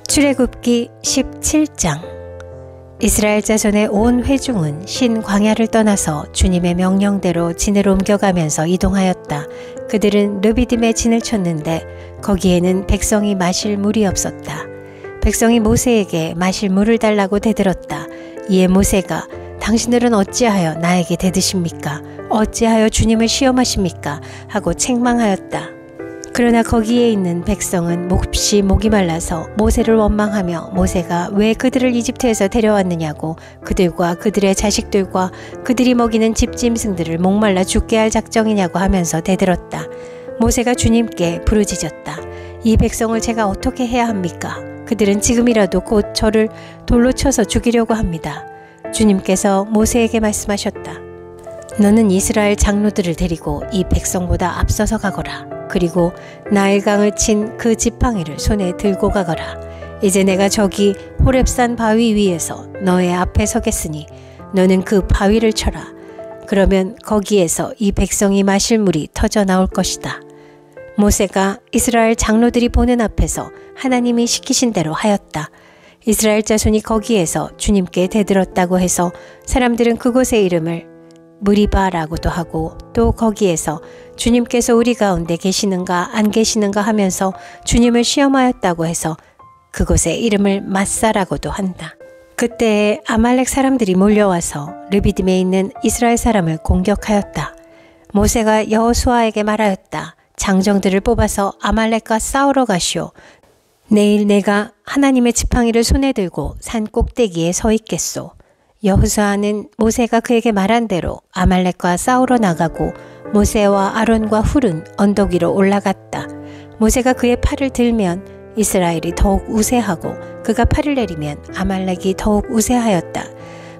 출애굽기 17장. 이스라엘 자손의 온 회중은 신 광야를 떠나서 주님의 명령대로 진을 옮겨가면서 이동하였다. 그들은 르비딤에 진을 쳤는데 거기에는 백성이 마실 물이 없었다. 백성이 모세에게 마실 물을 달라고 대들었다. 이에 모세가 당신들은 어찌하여 나에게 대드십니까? 어찌하여 주님을 시험하십니까? 하고 책망하였다. 그러나 거기에 있는 백성은 몹시 목이 말라서 모세를 원망하며 모세가 왜 그들을 이집트에서 데려왔느냐고 그들과 그들의 자식들과 그들이 먹이는 집짐승들을 목말라 죽게 할 작정이냐고 하면서 대들었다. 모세가 주님께 부르짖었다. 이 백성을 제가 어떻게 해야 합니까? 그들은 지금이라도 곧 저를 돌로 쳐서 죽이려고 합니다. 주님께서 모세에게 말씀하셨다. 너는 이스라엘 장로들을 데리고 이 백성보다 앞서서 가거라. 그리고 나일강을 친 그 지팡이를 손에 들고 가거라. 이제 내가 저기 호렙산 바위 위에서 너의 앞에 서겠으니 너는 그 바위를 쳐라. 그러면 거기에서 이 백성이 마실 물이 터져 나올 것이다. 모세가 이스라엘 장로들이 보는 앞에서 하나님이 시키신 대로 하였다. 이스라엘 자손이 거기에서 주님께 대들었다고 해서 사람들은 그곳의 이름을 무리바라고도 하고 또 거기에서 주님께서 우리 가운데 계시는가 안 계시는가 하면서 주님을 시험하였다고 해서 그곳의 이름을 마사라고도 한다. 그때에 아말렉 사람들이 몰려와서 르비딤에 있는 이스라엘 사람을 공격하였다. 모세가 여호수아에게 말하였다. 장정들을 뽑아서 아말렉과 싸우러 가시오. 내일 내가 하나님의 지팡이를 손에 들고 산 꼭대기에 서 있겠소. 여호수아는 모세가 그에게 말한 대로 아말렉과 싸우러 나가고 모세와 아론과 훌은 언덕 위로 올라갔다. 모세가 그의 팔을 들면 이스라엘이 더욱 우세하고 그가 팔을 내리면 아말렉이 더욱 우세하였다.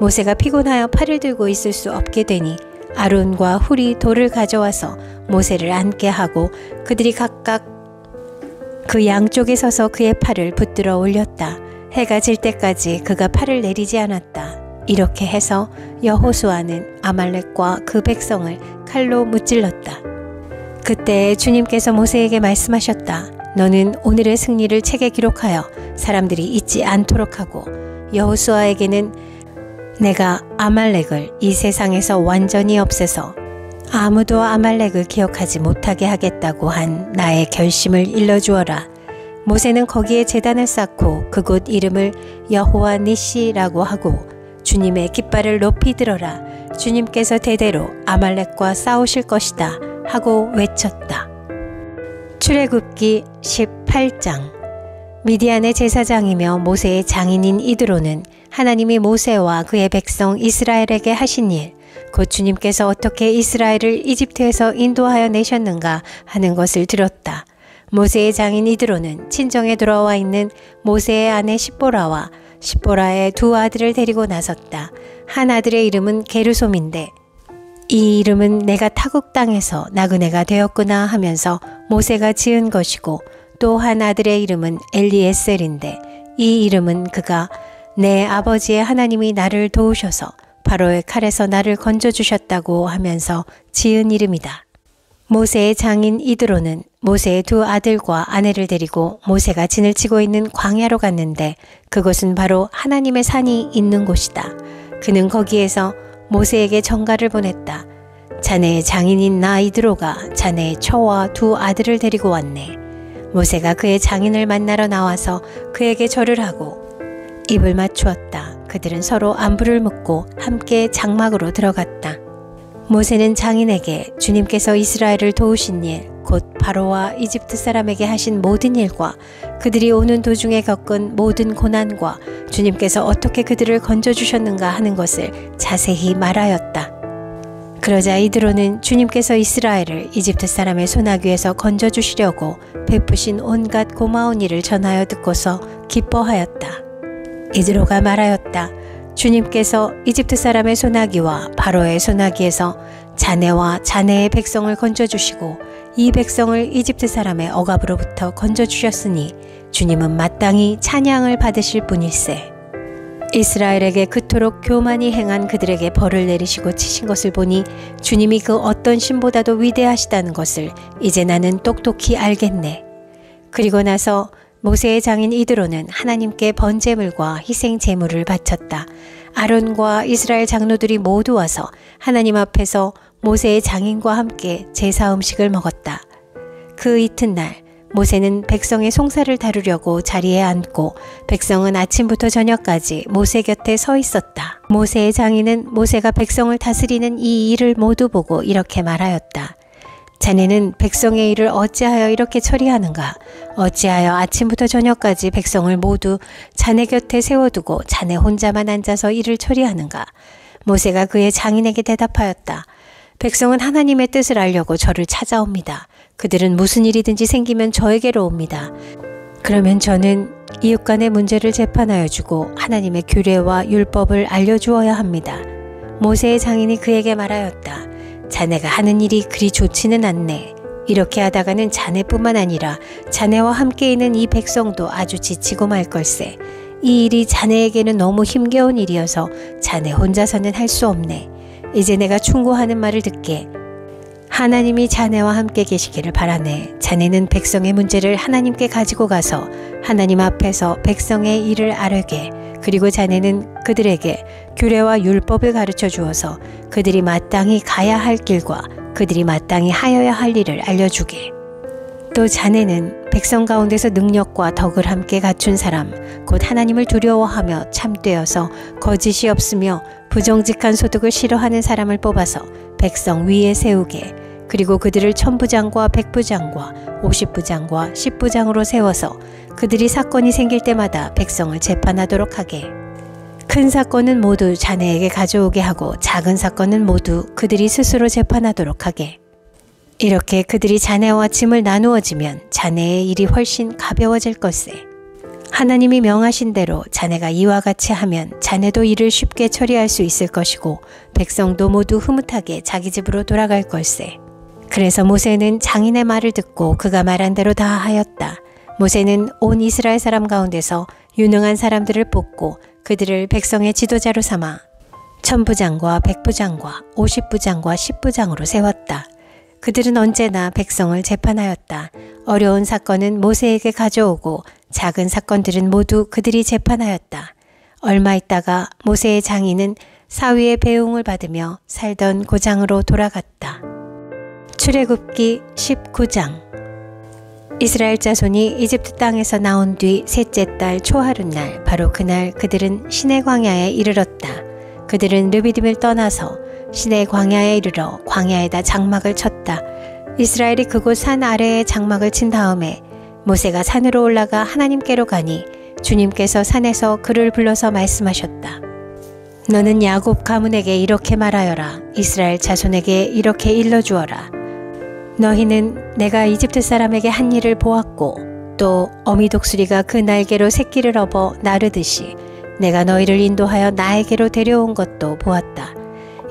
모세가 피곤하여 팔을 들고 있을 수 없게 되니 아론과 훌이 돌을 가져와서 모세를 앉게 하고 그들이 각각 그 양쪽에 서서 그의 팔을 붙들어 올렸다. 해가 질 때까지 그가 팔을 내리지 않았다. 이렇게 해서 여호수아는 아말렉과 그 백성을 칼로 무찔렀다. 그때 주님께서 모세에게 말씀하셨다. 너는 오늘의 승리를 책에 기록하여 사람들이 잊지 않도록 하고 여호수아에게는 내가 아말렉을 이 세상에서 완전히 없애서 아무도 아말렉을 기억하지 못하게 하겠다고 한 나의 결심을 일러주어라. 모세는 거기에 제단을 쌓고 그곳 이름을 여호와 니시라고 하고 주님의 깃발을 높이 들어라. 주님께서 대대로 아말렉과 싸우실 것이다 하고 외쳤다. 출애굽기 18장. 미디안의 제사장이며 모세의 장인인 이드로는 하나님이 모세와 그의 백성 이스라엘에게 하신 일, 곧 주님께서 어떻게 이스라엘을 이집트에서 인도하여 내셨는가 하는 것을 들었다. 모세의 장인 이드로는 친정에 돌아와 있는 모세의 아내 십보라와 십보라의 두 아들을 데리고 나섰다. 한 아들의 이름은 게르솜인데 이 이름은 내가 타국 땅에서 나그네가 되었구나 하면서 모세가 지은 것이고 또 한 아들의 이름은 엘리에셀인데 이 이름은 그가 내 아버지의 하나님이 나를 도우셔서 바로의 칼에서 나를 건져주셨다고 하면서 지은 이름이다. 모세의 장인 이드로는 모세의 두 아들과 아내를 데리고 모세가 진을 치고 있는 광야로 갔는데 그곳은 바로 하나님의 산이 있는 곳이다. 그는 거기에서 모세에게 전가를 보냈다. 자네의 장인인 나 이드로가 자네의 처와 두 아들을 데리고 왔네. 모세가 그의 장인을 만나러 나와서 그에게 절을 하고 입을 맞추었다. 그들은 서로 안부를 묻고 함께 장막으로 들어갔다. 모세는 장인에게 주님께서 이스라엘을 도우신 일, 곧 바로와 이집트 사람에게 하신 모든 일과 그들이 오는 도중에 겪은 모든 고난과 주님께서 어떻게 그들을 건져주셨는가 하는 것을 자세히 말하였다. 그러자 이드로는 주님께서 이스라엘을 이집트 사람의 손아귀에서 건져주시려고 베푸신 온갖 고마운 일을 전하여 듣고서 기뻐하였다. 이드로가 말하였다. 주님께서 이집트 사람의 손아귀와 바로의 손아귀에서 자네와 자네의 백성을 건져주시고 이 백성을 이집트 사람의 억압으로부터 건져주셨으니 주님은 마땅히 찬양을 받으실 분일세. 이스라엘에게 그토록 교만히 행한 그들에게 벌을 내리시고 치신 것을 보니 주님이 그 어떤 신보다도 위대하시다는 것을 이제 나는 똑똑히 알겠네. 그리고 나서 모세의 장인 이드로는 하나님께 번제물과 희생 제물을 바쳤다. 아론과 이스라엘 장로들이 모두 와서 하나님 앞에서 모세의 장인과 함께 제사 음식을 먹었다. 그 이튿날 모세는 백성의 송사를 다루려고 자리에 앉고 백성은 아침부터 저녁까지 모세 곁에 서 있었다. 모세의 장인은 모세가 백성을 다스리는 이 일을 모두 보고 이렇게 말하였다. 자네는 백성의 일을 어찌하여 이렇게 처리하는가? 어찌하여 아침부터 저녁까지 백성을 모두 자네 곁에 세워두고 자네 혼자만 앉아서 일을 처리하는가? 모세가 그의 장인에게 대답하였다. 백성은 하나님의 뜻을 알려고 저를 찾아옵니다. 그들은 무슨 일이든지 생기면 저에게로 옵니다. 그러면 저는 이웃 간의 문제를 재판하여 주고 하나님의 규례와 율법을 알려주어야 합니다. 모세의 장인이 그에게 말하였다. 자네가 하는 일이 그리 좋지는 않네. 이렇게 하다가는 자네뿐만 아니라 자네와 함께 있는 이 백성도 아주 지치고 말 걸세. 이 일이 자네에게는 너무 힘겨운 일이어서 자네 혼자서는 할 수 없네. 이제 내가 충고하는 말을 듣게. 하나님이 자네와 함께 계시기를 바라네. 자네는 백성의 문제를 하나님께 가지고 가서 하나님 앞에서 백성의 일을 아뢰게. 그리고 자네는 그들에게 규례와 율법을 가르쳐 주어서 그들이 마땅히 가야 할 길과 그들이 마땅히 하여야 할 일을 알려주게. 또 자네는 백성 가운데서 능력과 덕을 함께 갖춘 사람, 곧 하나님을 두려워하며 참되어서 거짓이 없으며 부정직한 소득을 싫어하는 사람을 뽑아서 백성 위에 세우게. 그리고 그들을 천부장과 백부장과 50부장과 10부장으로 세워서 그들이 사건이 생길 때마다 백성을 재판하도록 하게. 큰 사건은 모두 자네에게 가져오게 하고 작은 사건은 모두 그들이 스스로 재판하도록 하게. 이렇게 그들이 자네와 짐을 나누어지면 자네의 일이 훨씬 가벼워질 것세. 하나님이 명하신 대로 자네가 이와 같이 하면 자네도 일을 쉽게 처리할 수 있을 것이고 백성도 모두 흐뭇하게 자기 집으로 돌아갈 걸세. 그래서 모세는 장인의 말을 듣고 그가 말한 대로 다 하였다. 모세는 온 이스라엘 사람 가운데서 유능한 사람들을 뽑고 그들을 백성의 지도자로 삼아 천부장과 백부장과 50부장과 10부장으로 세웠다. 그들은 언제나 백성을 재판하였다. 어려운 사건은 모세에게 가져오고 작은 사건들은 모두 그들이 재판하였다. 얼마 있다가 모세의 장인은 사위의 배웅을 받으며 살던 고장으로 돌아갔다. 출애굽기 19장. 이스라엘 자손이 이집트 땅에서 나온 뒤 셋째 달 초하룻날, 바로 그날 그들은 시내 광야에 이르렀다. 그들은 르비딤을 떠나서 시내 광야에 이르러 광야에다 장막을 쳤다. 이스라엘이 그곳 산 아래에 장막을 친 다음에 모세가 산으로 올라가 하나님께로 가니 주님께서 산에서 그를 불러서 말씀하셨다. 너는 야곱 가문에게 이렇게 말하여라. 이스라엘 자손에게 이렇게 일러주어라. 너희는 내가 이집트 사람에게 한 일을 보았고 또 어미 독수리가 그 날개로 새끼를 업어 나르듯이 내가 너희를 인도하여 나에게로 데려온 것도 보았다.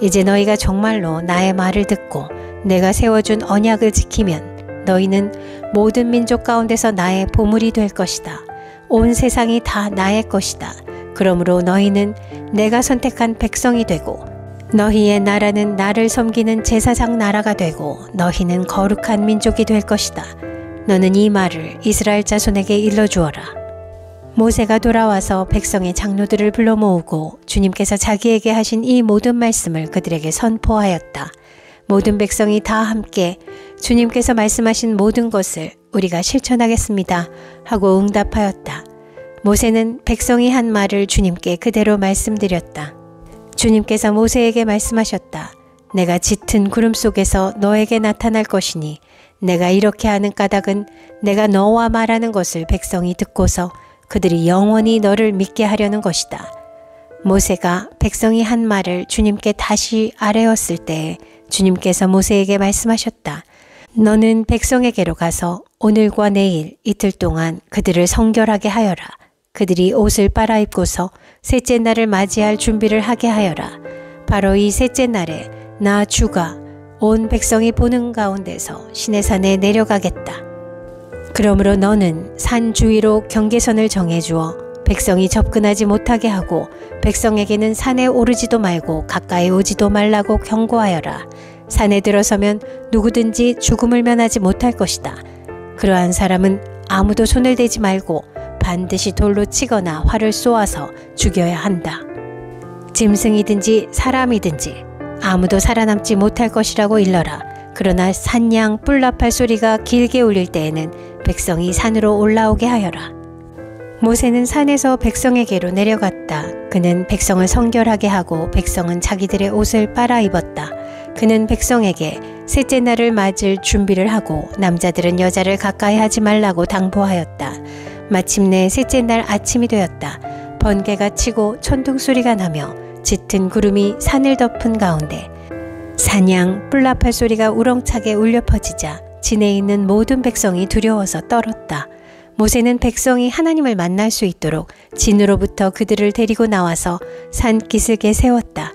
이제 너희가 정말로 나의 말을 듣고 내가 세워준 언약을 지키면 너희는 모든 민족 가운데서 나의 보물이 될 것이다. 온 세상이 다 나의 것이다. 그러므로 너희는 내가 선택한 백성이 되고 너희의 나라는 나를 섬기는 제사장 나라가 되고 너희는 거룩한 민족이 될 것이다. 너는 이 말을 이스라엘 자손에게 일러주어라. 모세가 돌아와서 백성의 장로들을 불러 모으고 주님께서 자기에게 하신 이 모든 말씀을 그들에게 선포하였다. 모든 백성이 다 함께 주님께서 말씀하신 모든 것을 우리가 실천하겠습니다 하고 응답하였다. 모세는 백성이 한 말을 주님께 그대로 말씀드렸다. 주님께서 모세에게 말씀하셨다. 내가 짙은 구름 속에서 너에게 나타날 것이니 내가 이렇게 하는 까닭은 내가 너와 말하는 것을 백성이 듣고서 그들이 영원히 너를 믿게 하려는 것이다. 모세가 백성이 한 말을 주님께 다시 아뢰었을 때 주님께서 모세에게 말씀하셨다. 너는 백성에게로 가서 오늘과 내일 이틀 동안 그들을 성결하게 하여라. 그들이 옷을 빨아입고서 셋째 날을 맞이할 준비를 하게 하여라. 바로 이 셋째 날에 나 주가 온 백성이 보는 가운데서 시내산에 내려가겠다. 그러므로 너는 산 주위로 경계선을 정해주어 백성이 접근하지 못하게 하고 백성에게는 산에 오르지도 말고 가까이 오지도 말라고 경고하여라. 산에 들어서면 누구든지 죽음을 면하지 못할 것이다. 그러한 사람은 아무도 손을 대지 말고 반드시 돌로 치거나 활을 쏘아서 죽여야 한다. 짐승이든지 사람이든지 아무도 살아남지 못할 것이라고 일러라. 그러나 산양 뿔나팔 소리가 길게 울릴 때에는 백성이 산으로 올라오게 하여라. 모세는 산에서 백성에게로 내려갔다. 그는 백성을 성결하게 하고 백성은 자기들의 옷을 빨아 입었다. 그는 백성에게 셋째 날을 맞을 준비를 하고 남자들은 여자를 가까이 하지 말라고 당부하였다. 마침내 셋째 날 아침이 되었다. 번개가 치고 천둥 소리가 나며 짙은 구름이 산을 덮은 가운데 산양 뿔나팔 소리가 우렁차게 울려 퍼지자 진에 있는 모든 백성이 두려워서 떨었다. 모세는 백성이 하나님을 만날 수 있도록 진으로부터 그들을 데리고 나와서 산 기슭에 세웠다.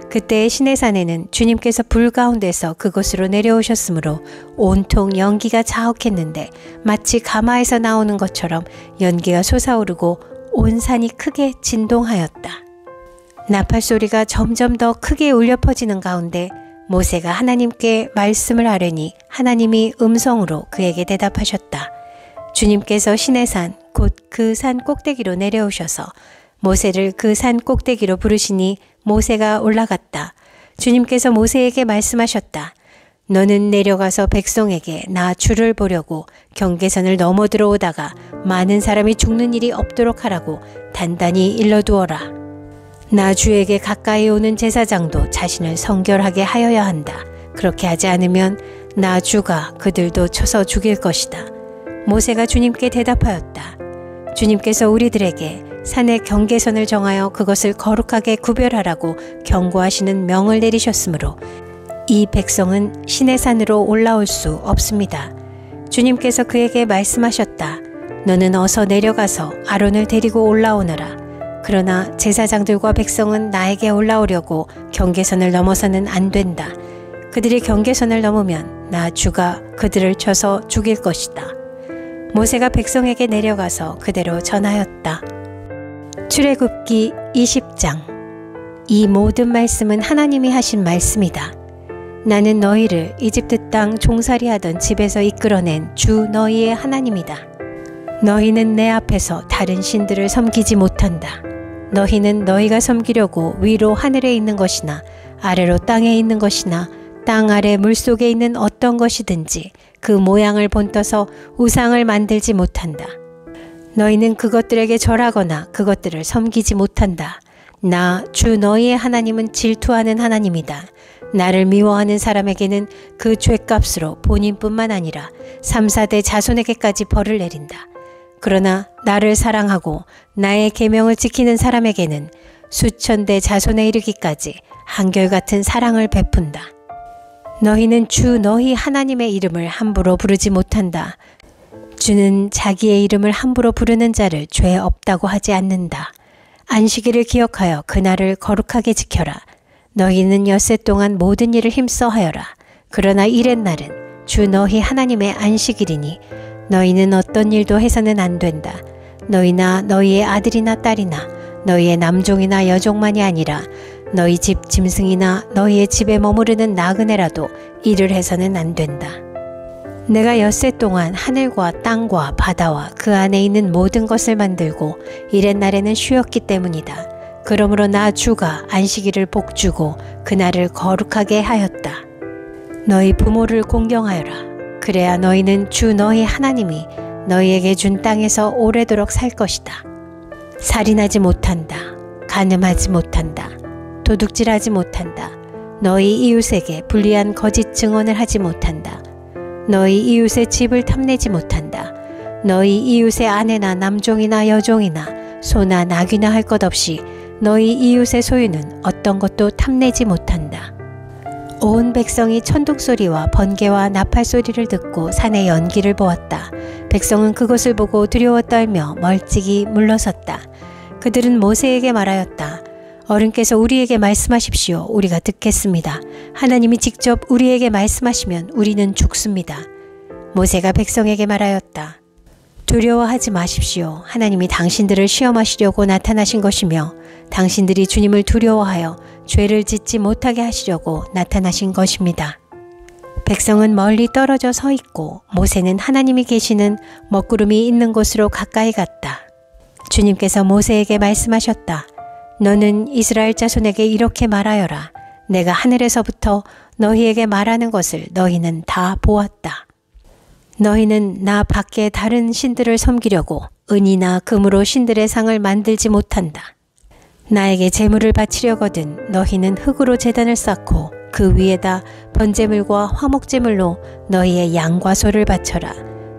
그때 시내산에는 주님께서 불 가운데서 그곳으로 내려오셨으므로 온통 연기가 자욱했는데 마치 가마에서 나오는 것처럼 연기가 솟아오르고 온 산이 크게 진동하였다. 나팔 소리가 점점 더 크게 울려 퍼지는 가운데 모세가 하나님께 말씀을 하려니 하나님이 음성으로 그에게 대답하셨다. 주님께서 시내산 곧 그 산 꼭대기로 내려오셔서 모세를 그 산 꼭대기로 부르시니 모세가 올라갔다. 주님께서 모세에게 말씀하셨다. 너는 내려가서 백성에게 나 주를 보려고 경계선을 넘어 들어오다가 많은 사람이 죽는 일이 없도록 하라고 단단히 일러두어라. 나 주에게 가까이 오는 제사장도 자신을 성결하게 하여야 한다. 그렇게 하지 않으면 나 주가 그들도 쳐서 죽일 것이다. 모세가 주님께 대답하였다. 주님께서 우리들에게 산의 경계선을 정하여 그것을 거룩하게 구별하라고 경고하시는 명을 내리셨으므로 이 백성은 시내산으로 올라올 수 없습니다. 주님께서 그에게 말씀하셨다. 너는 어서 내려가서 아론을 데리고 올라오너라. 그러나 제사장들과 백성은 나에게 올라오려고 경계선을 넘어서는 안 된다. 그들이 경계선을 넘으면 나 주가 그들을 쳐서 죽일 것이다. 모세가 백성에게 내려가서 그대로 전하였다. 출애굽기 20장. 이 모든 말씀은 하나님이 하신 말씀이다. 나는 너희를 이집트 땅 종살이하던 집에서 이끌어낸 주 너희의 하나님이다. 너희는 내 앞에서 다른 신들을 섬기지 못한다. 너희는 너희가 섬기려고 위로 하늘에 있는 것이나 아래로 땅에 있는 것이나 땅 아래 물속에 있는 어떤 것이든지 그 모양을 본떠서 우상을 만들지 못한다. 너희는 그것들에게 절하거나 그것들을 섬기지 못한다. 나 주 너희의 하나님은 질투하는 하나님이다. 나를 미워하는 사람에게는 그 죗값으로 본인뿐만 아니라 3, 4대 자손에게까지 벌을 내린다. 그러나 나를 사랑하고 나의 계명을 지키는 사람에게는 수천 대 자손에 이르기까지 한결같은 사랑을 베푼다. 너희는 주 너희 하나님의 이름을 함부로 부르지 못한다. 주는 자기의 이름을 함부로 부르는 자를 죄 없다고 하지 않는다. 안식일을 기억하여 그날을 거룩하게 지켜라. 너희는 엿새 동안 모든 일을 힘써 하여라. 그러나 일의 날은 주 너희 하나님의 안식일이니 너희는 어떤 일도 해서는 안 된다. 너희나 너희의 아들이나 딸이나 너희의 남종이나 여종만이 아니라 너희 집 짐승이나 너희의 집에 머무르는 나그네라도 일을 해서는 안 된다. 내가 엿새 동안 하늘과 땅과 바다와 그 안에 있는 모든 것을 만들고 이렛 날에는 쉬었기 때문이다. 그러므로 나 주가 안식일을 복주고 그날을 거룩하게 하였다. 너희 부모를 공경하여라. 그래야 너희는 주 너희 하나님이 너희에게 준 땅에서 오래도록 살 것이다. 살인하지 못한다. 간음하지 못한다. 도둑질하지 못한다. 너희 이웃에게 불리한 거짓 증언을 하지 못한다. 너희 이웃의 집을 탐내지 못한다. 너희 이웃의 아내나 남종이나 여종이나 소나 나귀나 할 것 없이 너희 이웃의 소유는 어떤 것도 탐내지 못한다. 온 백성이 천둥소리와 번개와 나팔소리를 듣고 산의 연기를 보았다. 백성은 그것을 보고 두려워 떨며 멀찍이 물러섰다. 그들은 모세에게 말하였다. 어른께서 우리에게 말씀하십시오. 우리가 듣겠습니다. 하나님이 직접 우리에게 말씀하시면 우리는 죽습니다. 모세가 백성에게 말하였다. 두려워하지 마십시오. 하나님이 당신들을 시험하시려고 나타나신 것이며 당신들이 주님을 두려워하여 죄를 짓지 못하게 하시려고 나타나신 것입니다. 백성은 멀리 떨어져 서 있고 모세는 하나님이 계시는 먹구름이 있는 곳으로 가까이 갔다. 주님께서 모세에게 말씀하셨다. 너는 이스라엘 자손에게 이렇게 말하여라. 내가 하늘에서부터 너희에게 말하는 것을 너희는 다 보았다. 너희는 나 밖에 다른 신들을 섬기려고 은이나 금으로 신들의 상을 만들지 못한다. 나에게 제물을 바치려거든 너희는 흙으로 제단을 쌓고 그 위에다 번제물과 화목제물로 너희의 양과 소를 바쳐라.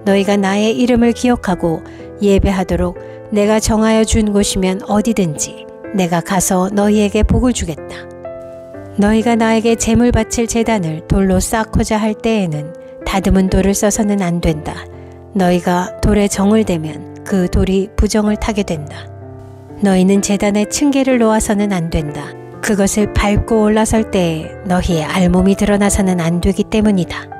너희가 나의 이름을 기억하고 예배하도록 내가 정하여 준 곳이면 어디든지 내가 가서 너희에게 복을 주겠다. 너희가 나에게 제물 바칠 제단을 돌로 쌓고자 할 때에는 다듬은 돌을 써서는 안 된다. 너희가 돌에 정을 대면 그 돌이 부정을 타게 된다. 너희는 제단에 층계를 놓아서는 안 된다. 그것을 밟고 올라설 때에 너희의 알몸이 드러나서는 안 되기 때문이다.